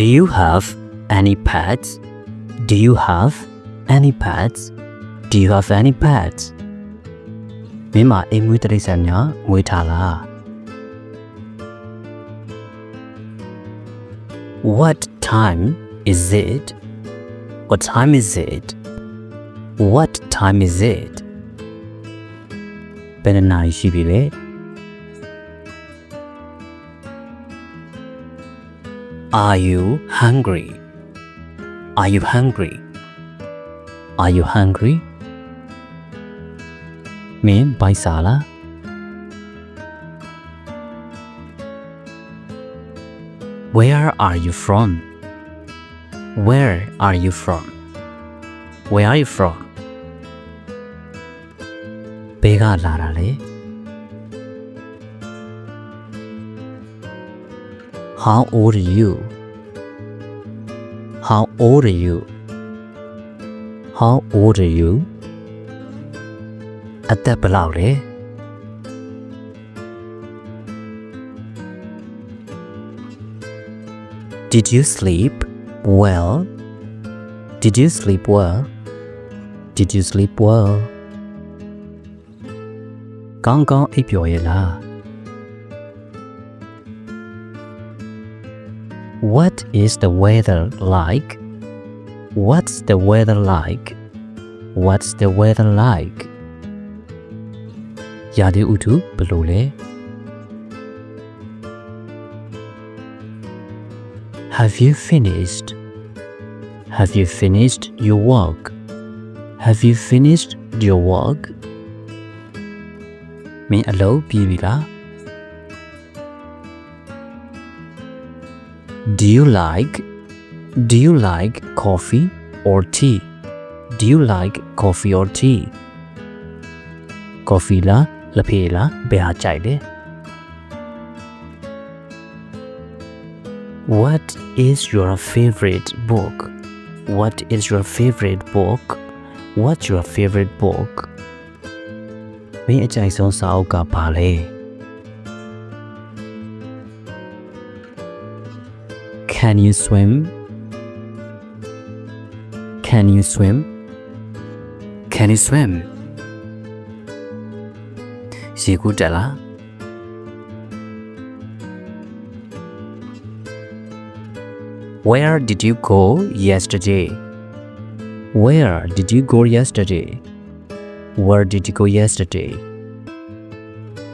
Do you have any pets? Do you have any pets? Do you have any pets? မင်းမအိမ်မွေးတိရစ္ဆာန်များမွေးထားလား What time is it? What time is it? What time is it? ဘယ်နှစ်နာရီရှိပြီလဲ Are you hungry? Are you hungry? Are you hungry? မင်းဘိုက်စားလား Where are you from? Where are you from? Where are you from? ဘယ်ကလာတာလဲ How old are you? How old are you? How old are you? အသက်ဘယ်လောက်လဲ Did you sleep well? Did you sleep well? Did you sleep well? ကောင်းကောင်းအိပ်ပျော်ရဲ့လား What is the weather like? What's the weather like? What's the weather like? ရာသီဥတုဘယ်လိုလဲ Have you finished? Have you finished your work? Have you finished your work? မင်းအလုပ်ပြီးပြီလား Do you like coffee or tea? Do you like coffee or tea? Coffee လားလက်ဖက်လားဘယ်ဟာကြိုက်လဲ What is your favorite book? What is your favorite book? What's your favorite book? မင်းအကြိုက်ဆုံးစာအုပ်ကဘာလဲ Can you swim? Can you swim? Can you swim? ရေကူးတက်လား Where did you go yesterday? Where did you go yesterday? Where did you go yesterday?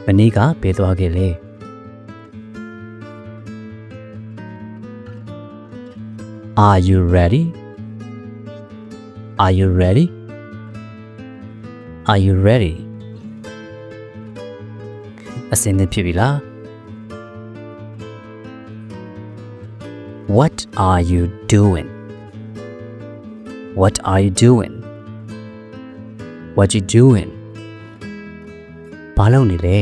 မနေ့ကဘယ်သွားခဲ့လဲ Are you ready? Are you ready? Are you ready? အစင်းသင့်ဖြစ်ပြီလား What are you doing? What are you doing? What you doing? ဘာလုပ်နေလဲ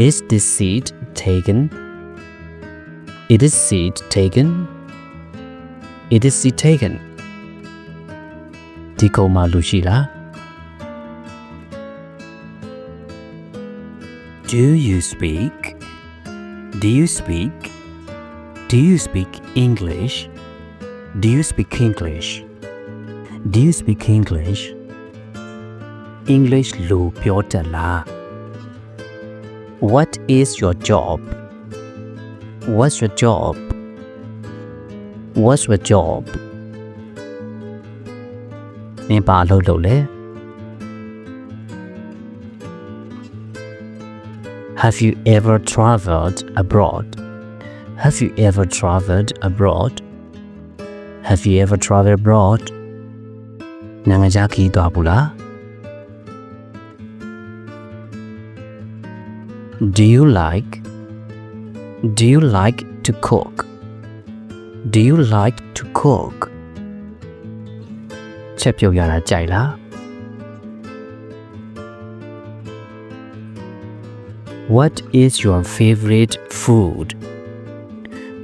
Is this seat taken? It is seat taken. It is seat taken. ဒီကောင်မှလူရှိလား Do you speak? Do you speak? Do you speak English? Do you speak English? Do you speak English? English လို့ပြောတတ်လား What is your job? What's your job? What's your job? မင်းဘာလုပ်လို့လဲ Have you ever traveled abroad? Have you ever traveled abroad? Have you ever traveled abroad? နိုင်ငံခြားခရီးသွားဘူးလား Do you like to cook? Do you like to cook? ချက်ပြုတ်ရတာကြိုက်လား What is your favorite food?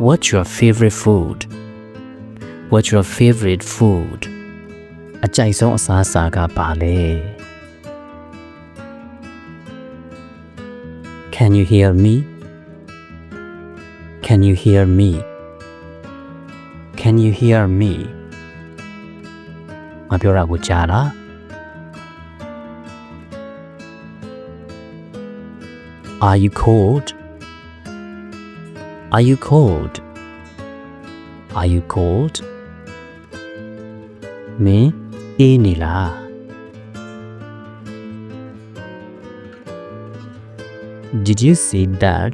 What's your favorite food? What's your favorite food? အကြိုက်ဆုံးအစားအစာကဘာလဲ Can you hear me? Can you hear me? Can you hear me? ငါပြောတာကိုကြားလား Are you cold? Are you cold? Are you cold? မင်းအေးနေလား Did you see that?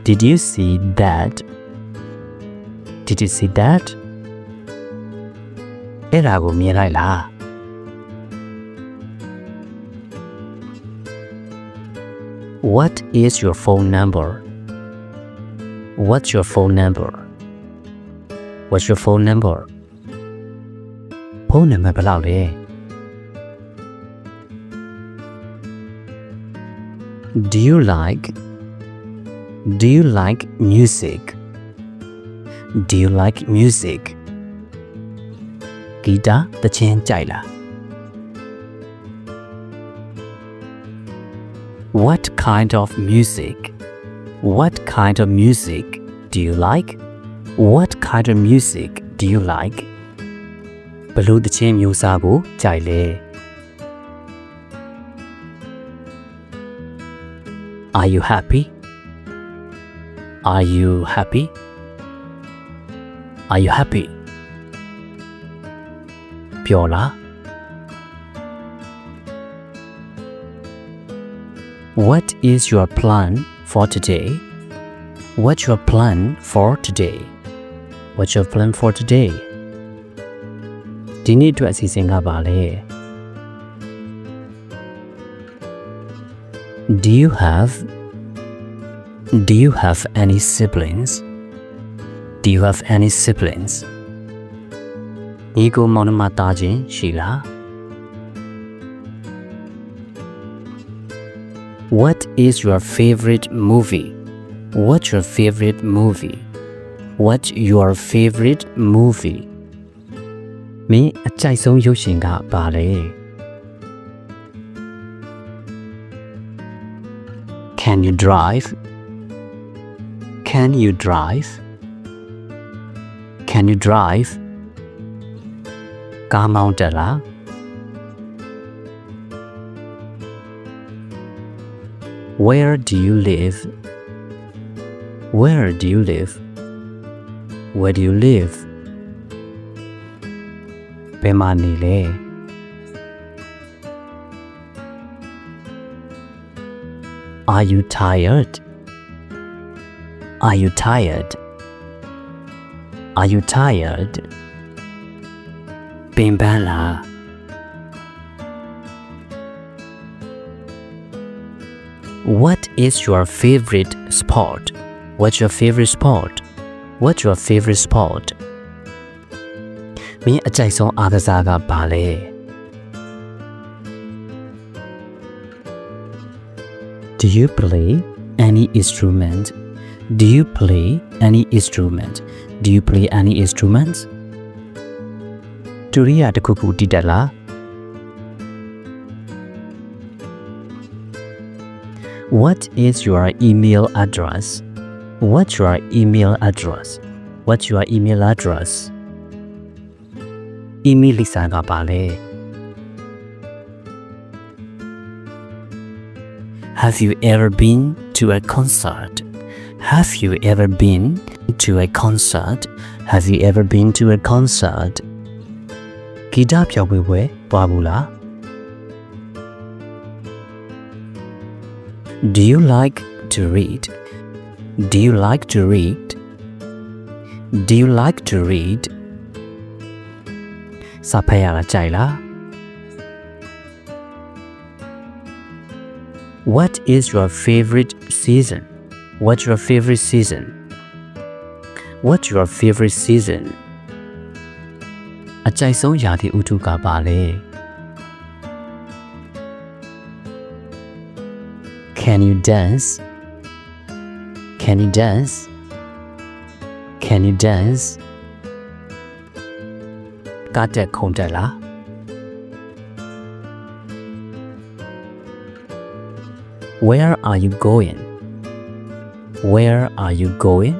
Did you see that? Did you see that? အဲ့ဒါကိုမြင်လိုက်လား What is your phone number? What's your phone number? What's your phone number? ဖုန်းနံပါတ်ဘယ်လောက်လဲ Do you like music? Do you like music? ဂီတာသချင်းကြိုက်လား What kind of music? What kind of music do you like? What kind of music do you like? ဘယ်လိုသချင်းမျိုးစားကိုကြိုက်လဲ Are you happy? Are you happy? Are you happy? ပျော်လား What is your plan for today? What's your plan for today? What's your plan for today? ဒီနေ့အတွက်အစီအစဉ်ကပါလဲ Do you have any siblings? Do you have any siblings? ညီကိုမောင်နှမသားချင်းရှိလား What is your favorite movie? What's your favorite movie? What's your favorite movie? မင်းအကြိုက်ဆုံးရုပ်ရှင်ကဘာလဲ Can you drive? Can you drive? Can you drive? ကားမောင်းတတ်လား Where do you live? Where do you live? Where do you live? ဘယ်မှာနေလဲ Are you tired? Are you tired? Are you tired? ပင်ပန်းလား What is your favorite sport? What's your favorite sport? What's your favorite sport? မင်းအကြိုက်ဆုံးအားကစားကဘာလဲ Do you play any instrument? Do you play any instrument? Do you play any instruments? ဒုရိယာတစ်ခုခုတီးတတ်လား What is your email address? What's your email address? What's your email address? Email လိပ်စာကပါလဲ Have you ever been to a concert? Have you ever been to a concert? Have you ever been to a concert? ဂီတဖျော်ပွဲသွားဘူးလား Do you like to read? Do you like to read? Do you like to read? စာဖတ်ရတာကြိုက်လား What is your favorite season? What's your favorite season? What's your favorite season? အကြိုက်ဆုံးရာသီဥတုကပါလဲ Can you dance? Can you dance? Can you dance? ကတက်ခုန်တက်လား Do Where are you going? Where are you going?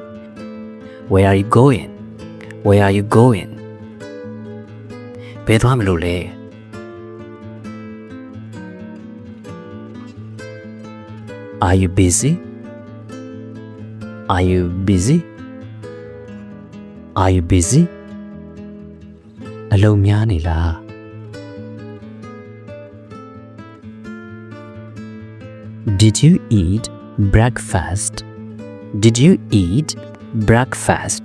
Where are you going? Where are you going? ဘယ်သွားမလို့လဲ Are you busy? Are you busy? Are you busy? အလုံးများနေလား Did you eat breakfast? Did you eat breakfast?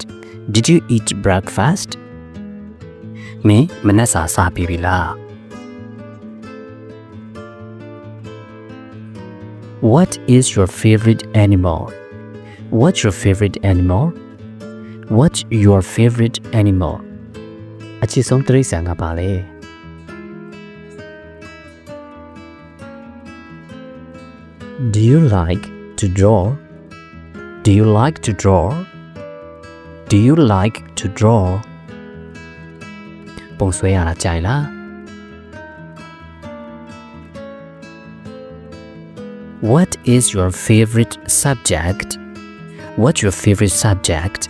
Did you eat breakfast? မင်းမနက်စာစားပြီးပြီလား What is your favorite animal? What's your favorite animal? What's your favorite animal? အချစ်ဆုံးတိရစ္ဆာန်ကပါလေ Do you like to draw? Do you like to draw? Do you like to draw? ပုံဆွဲရတာကြိုက်လား What is your favorite subject? What's your favorite subject?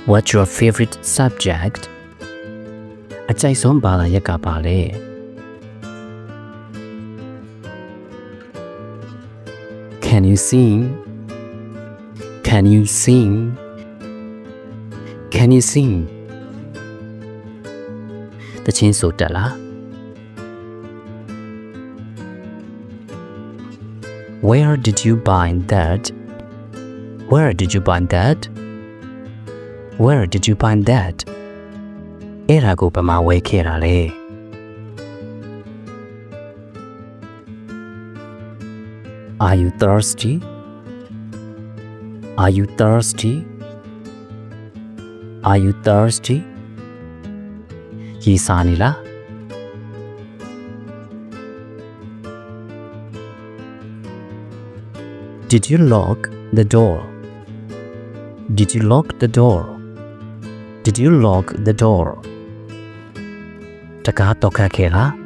What's your favorite subject? အကြိုက်ဆုံးဘာသာရပ်ကပါလဲ Can you sing? Can you sing? Can you sing? တချင်းဆိုတတ်လား Where did you buy that? Where did you buy that? Where did you buy that? အဲ့ဒါကိုဘယ်မှာဝယ်ခဲ့တာလဲ Are you thirsty? Are you thirsty? Are you thirsty? ရေစာနေလား Did you lock the door? Did you lock the door? Did you lock the door? တကားတော့ခတ်ခဲ့လား